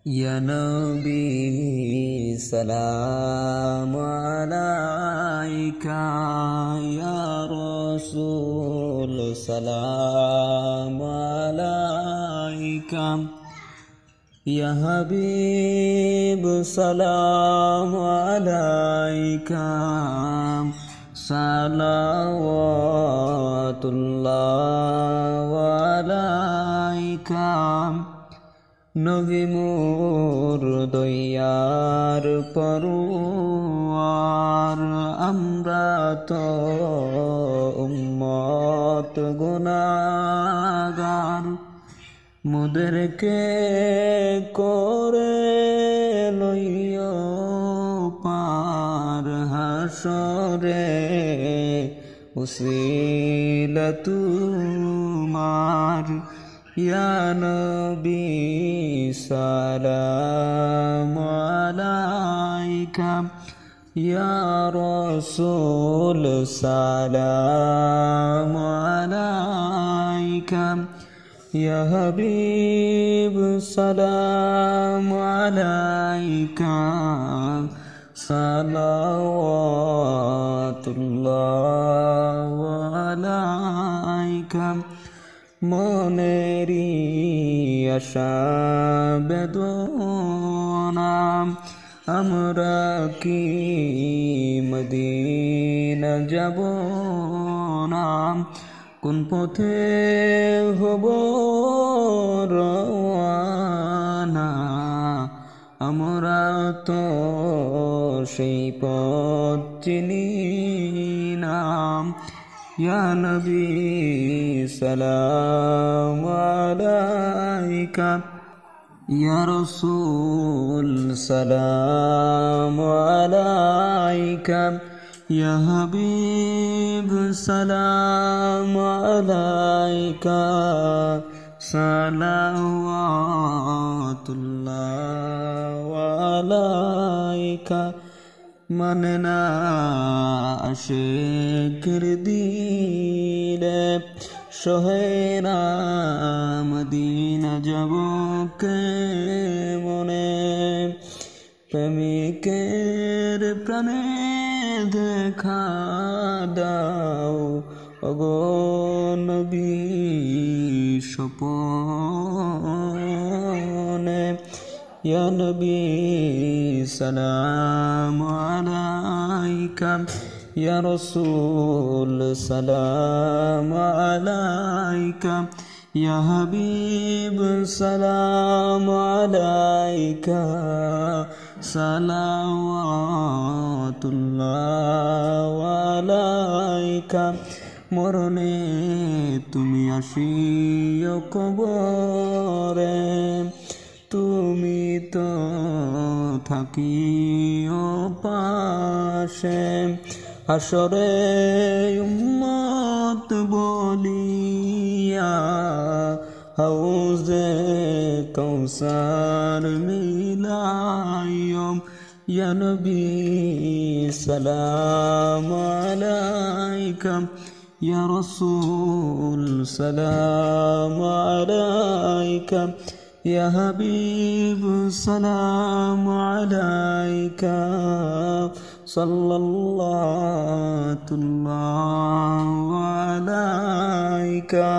या नबी सलाम अलैका या रसूल सलाम अलैका या हबीब सलाम अलैका सलावतुल्लाह अलैका नबी मोर दयार परवार আমরা তো উম্মত গুনাহগার মোদেরকে করে লইও পার হাসরে উসিলা তোমার या नबी सलाम अलैका या रसूल सलाम अलैका या हबीब सलाम अलैका सलावतुल्लाह अलैका মনেরি আশা বেদনা আমরা কি মদিনা যাব না কোন পথে হব রওয়ানা আমরা তো সেই পথ চিনি না या नबी सलाम अलैका या रसूल सलाम अलैका या हबीब सलाम अलैका सलावतुल्लाह अलैका মানে না আশিকের দিলে সহে না মদিনা যাব কে মনে প্রেমিকের প্রাণে দেখা দাও ওগো নবী স্বপনে या नबी सलाम अलैका या रसूल सलाम अलैका या हबीब सलाम अलैका सलावतुल्लाह अलैका मरणे तुमी आशियो कबरे তুমি তো থাকিও পাশে হাসরে উম্মত বলিয়া হাউজে কৌসার মিলাইও ইয়া নবী সালাম আলাইকা ইয়া রাসূল সালাম আলাইকা या हबीब सलाम अलैका सल्लल्लाहु अलैका